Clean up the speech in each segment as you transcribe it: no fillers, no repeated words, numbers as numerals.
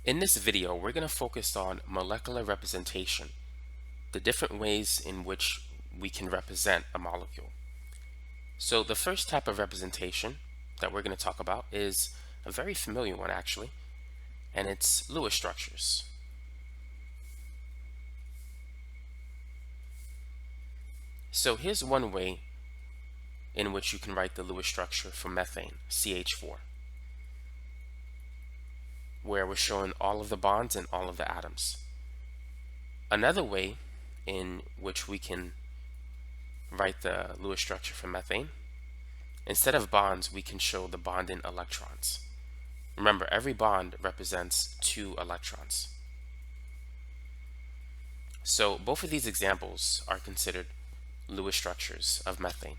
In this video, we're going to focus on molecular representation, the different ways in which we can represent a molecule. So the first type of representation that we're going to talk about is a very familiar one actually, and it's Lewis structures. So here's one way in which you can write the Lewis structure for methane, CH4, where we're showing all of the bonds and all of the atoms. Another way in which we can write the Lewis structure for methane, instead of bonds, we can show the bonding electrons. Remember, every bond represents 2 electrons. So both of these examples are considered Lewis structures of methane.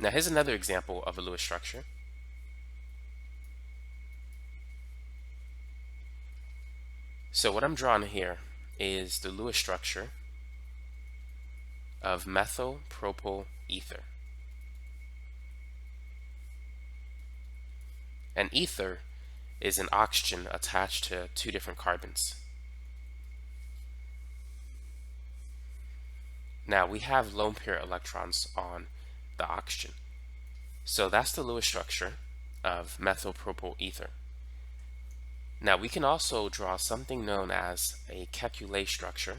Now here's another example of a Lewis structure. So what I'm drawing here is the Lewis structure of methyl propyl ether. And ether is an oxygen attached to 2 different carbons. Now we have lone pair electrons on the oxygen. So that's the Lewis structure of methyl propyl ether. Now we can also draw something known as a Kekule structure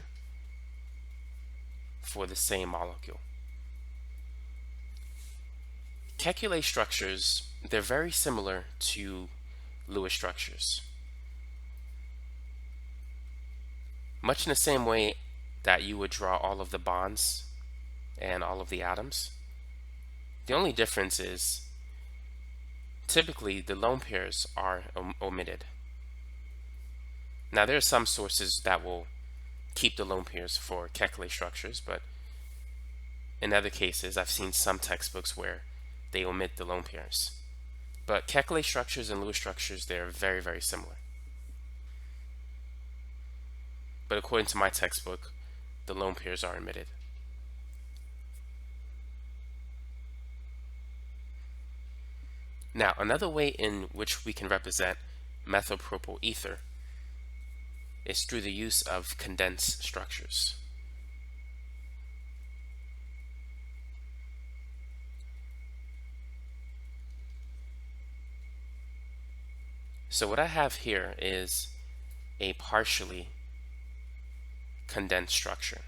for the same molecule. Kekule structures, they're very similar to Lewis structures. Much in the same way that you would draw all of the bonds and all of the atoms. The only difference is typically the lone pairs are omitted. Now there are some sources that will keep the lone pairs for Kekule structures, but in other cases I've seen some textbooks where they omit the lone pairs. But Kekule structures and Lewis structures, they're very, very similar. But according to my textbook, the lone pairs are omitted. Now another way in which we can represent methyl propyl ether is through the use of condensed structures. So what I have here is a partially condensed structure.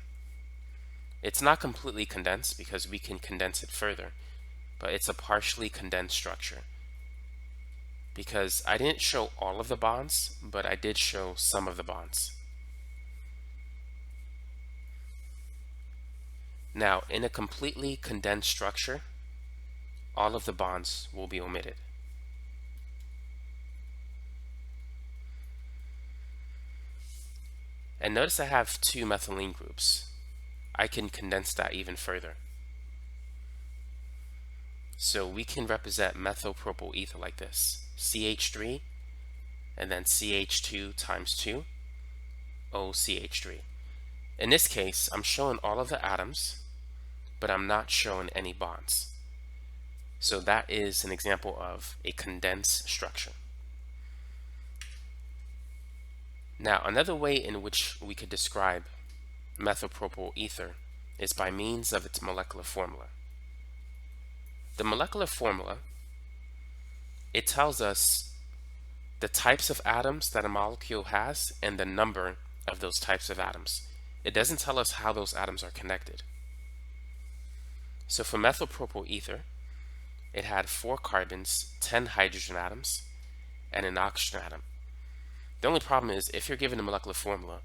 It's not completely condensed because we can condense it further, but it's a partially condensed structure because I didn't show all of the bonds, but I did show some of the bonds. Now, in a completely condensed structure, all of the bonds will be omitted. And notice I have 2 methylene groups. I can condense that even further. So we can represent methyl propyl ether like this: CH3 and then CH2 times 2, OCH3. In this case, I'm showing all of the atoms, but I'm not showing any bonds. So that is an example of a condensed structure. Now another way in which we could describe methyl propyl ether is by means of its molecular formula. The molecular formula, it tells us the types of atoms that a molecule has and the number of those types of atoms. It doesn't tell us how those atoms are connected. So for methyl propyl ether, it had 4 carbons, 10 hydrogen atoms, and an oxygen atom. The only problem is if you're given a molecular formula,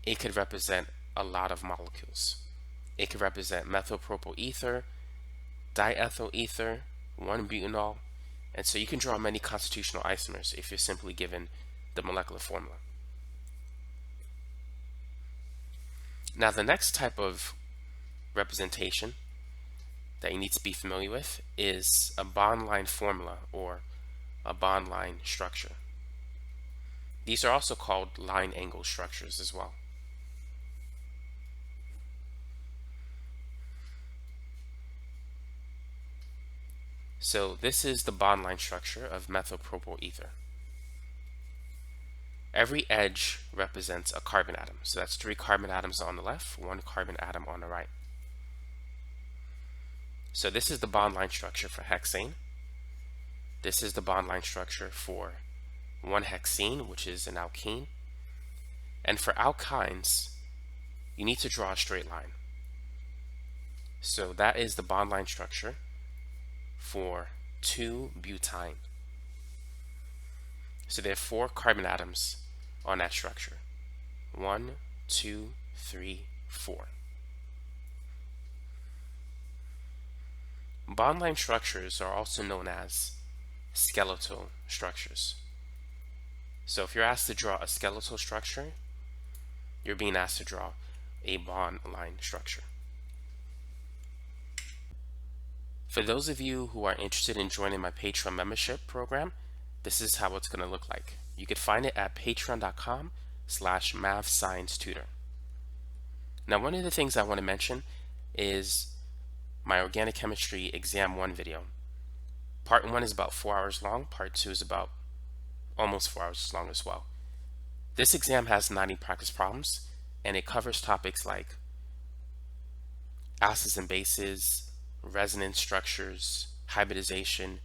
it could represent a lot of molecules. It could represent methyl propyl ether, diethyl ether, 1-butanol, and so you can draw many constitutional isomers if you're simply given the molecular formula. Now the next type of representation that you need to be familiar with is a bond line formula or a bond line structure. These are also called line angle structures as well. So this is the bond line structure of methylpropyl ether. Every edge represents a carbon atom. So that's 3 carbon atoms on the left, 1 carbon atom on the right. So this is the bond line structure for hexane. This is the bond line structure for 1-hexene, which is an alkene. And for alkynes, you need to draw a straight line. So that is the bond line structure for 2-butyne. So there are 4 carbon atoms on that structure. 1, 2, 3, 4. Bond line structures are also known as skeletal structures. So if you're asked to draw a skeletal structure, you're being asked to draw a bond line structure. For those of you who are interested in joining my Patreon membership program, this is how it's going to look like. You could find it at patreon.com/mathsciencetutor. Now, one of the things I want to mention is my organic chemistry exam 1 video. Part 1 is about 4 hours long. Part 2 is about almost 4 hours long as well. This exam has 90 practice problems, and it covers topics like acids and bases, resonance structures, hybridization,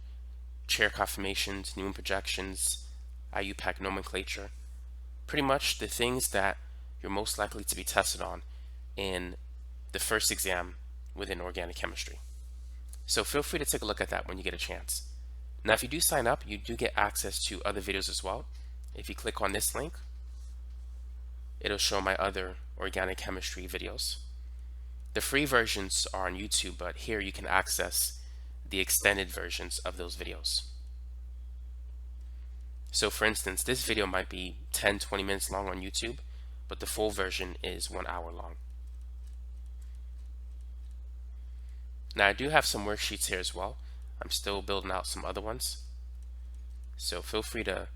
chair conformations, Newman projections, IUPAC nomenclature. Pretty much the things that you're most likely to be tested on in the first exam within organic chemistry. So feel free to take a look at that when you get a chance. Now, if you do sign up, you do get access to other videos as well. If you click on this link, it'll show my other organic chemistry videos. The free versions are on YouTube, but here you can access the extended versions of those videos. So for instance, this video might be 10-20 minutes long on YouTube, but the full version is 1 hour long. Now I do have some worksheets here as well. I'm still building out some other ones. So feel free to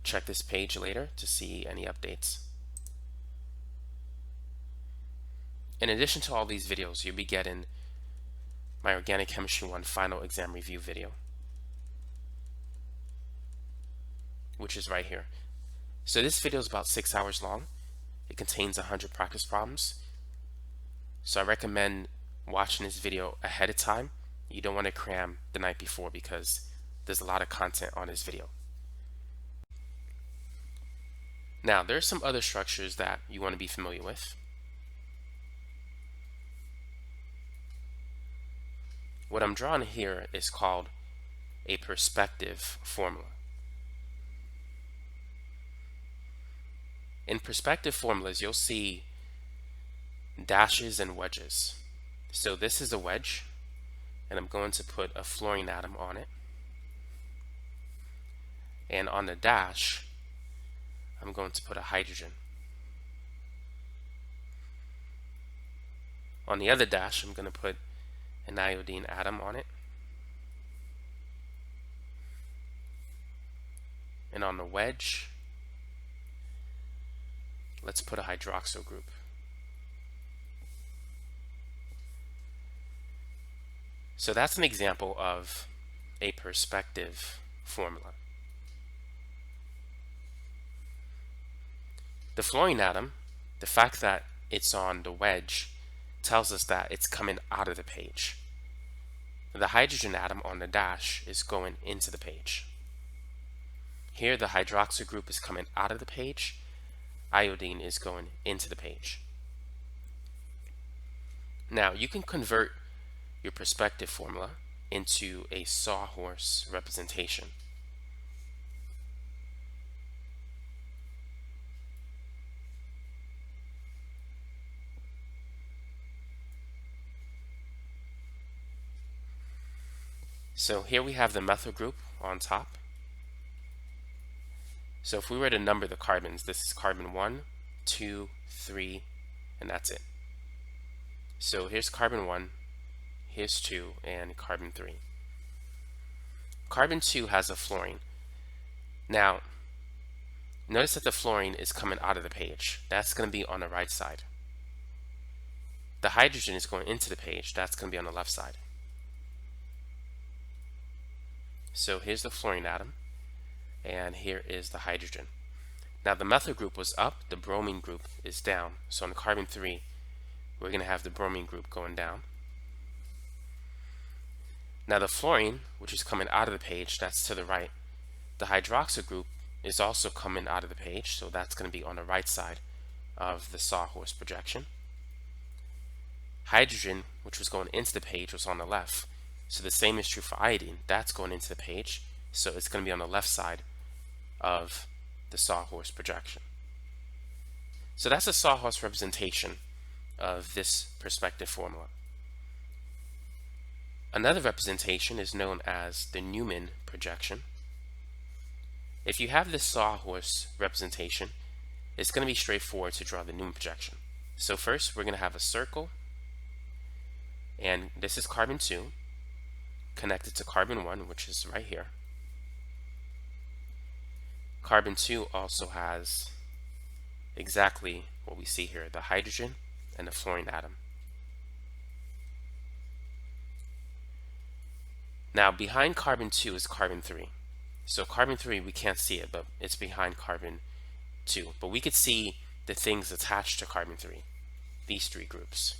check this page later to see any updates. In addition to all these videos, you'll be getting my Organic Chemistry 1 final exam review video, which is right here. So this video is about 6 hours long. It contains 100 practice problems. So I recommend watching this video ahead of time. You don't want to cram the night before because there's a lot of content on this video. Now, there are some other structures that you want to be familiar with. What I'm drawing here is called a perspective formula. In perspective formulas, you'll see dashes and wedges. So this is a wedge, and I'm going to put a fluorine atom on it. And on the dash, I'm going to put a hydrogen. On the other dash, I'm going to put an iodine atom on it. And on the wedge, let's put a hydroxyl group. So that's an example of a perspective formula. The fluorine atom, the fact that it's on the wedge tells us that it's coming out of the page. The hydrogen atom on the dash is going into the page. Here the hydroxyl group is coming out of the page. Iodine is going into the page. Now you can convert your perspective formula into a sawhorse representation. So here we have the methyl group on top. So if we were to number the carbons, this is carbon 1, 2, 3, and that's it. So here's carbon 1, here's 2, and carbon 3. Carbon 2 has a fluorine. Now, notice that the fluorine is coming out of the page. That's going to be on the right side. The hydrogen is going into the page. That's going to be on the left side. So here's the fluorine atom, and here is the hydrogen. Now the methyl group was up, the bromine group is down. So on carbon 3, we're going to have the bromine group going down. Now the fluorine, which is coming out of the page, that's to the right. The hydroxyl group is also coming out of the page, so that's going to be on the right side of the sawhorse projection. Hydrogen, which was going into the page, was on the left. So the same is true for iodine. That's going into the page, so it's going to be on the left side of the sawhorse projection. So that's a sawhorse representation of this perspective formula. Another representation is known as the Newman projection. If you have this sawhorse representation, it's going to be straightforward to draw the Newman projection. So first we're going to have a circle, and this is carbon 2 connected to carbon 1, which is right here. Carbon 2 also has exactly what we see here, the hydrogen and the fluorine atom. Now behind carbon 2 is carbon 3. So carbon 3, we can't see it, but it's behind carbon 2. But we could see the things attached to carbon 3, these three groups.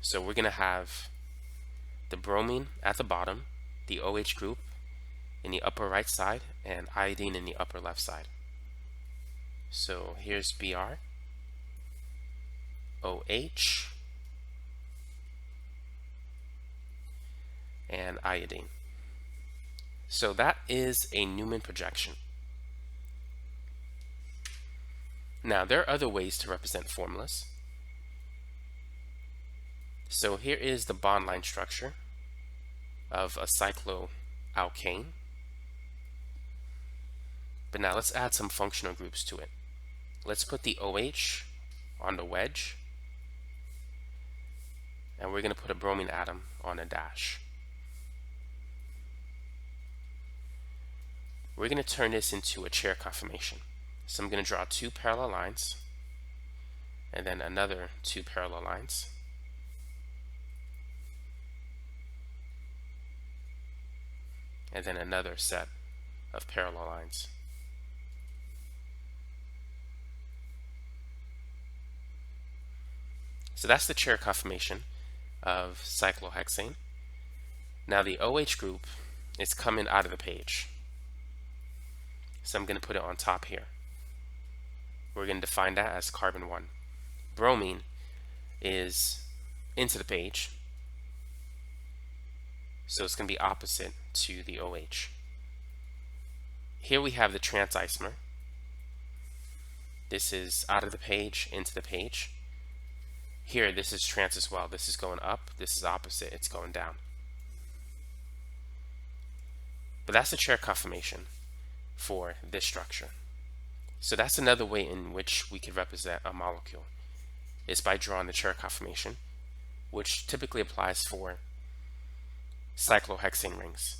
So we're going to have the bromine at the bottom, the OH group in the upper right side, and iodine in the upper left side. So here's Br, OH, and iodine. So that is a Newman projection. Now there are other ways to represent formulas. So here is the bond line structure of a cycloalkane. But now let's add some functional groups to it. Let's put the OH on the wedge, and we're going to put a bromine atom on a dash. We're going to turn this into a chair conformation. So I'm going to draw two parallel lines, and then another two parallel lines. And then another set of parallel lines. So that's the chair conformation of cyclohexane. Now the OH group is coming out of the page. So I'm going to put it on top here. We're going to define that as carbon 1. Bromine is into the page, so it's going to be opposite to the OH. Here we have the trans isomer. This is out of the page, into the page. Here, this is trans as well. This is going up. This is opposite. It's going down. But that's the chair conformation for this structure. So that's another way in which we could represent a molecule, is by drawing the chair conformation, which typically applies for cyclohexane rings.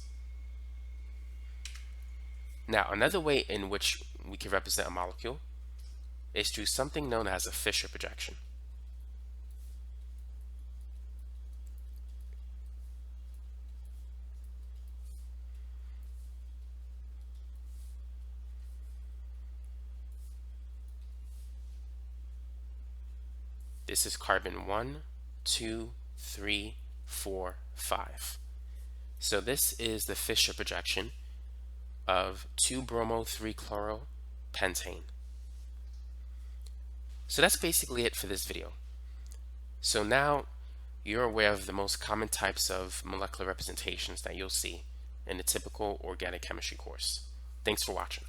Now, another way in which we can represent a molecule is through something known as a Fischer projection. This is carbon 1, 2, 3, 4, 5. So this is the Fischer projection of 2-bromo-3-chloropentane. So that's basically it for this video. So now you're aware of the most common types of molecular representations that you'll see in the typical organic chemistry course. Thanks for watching.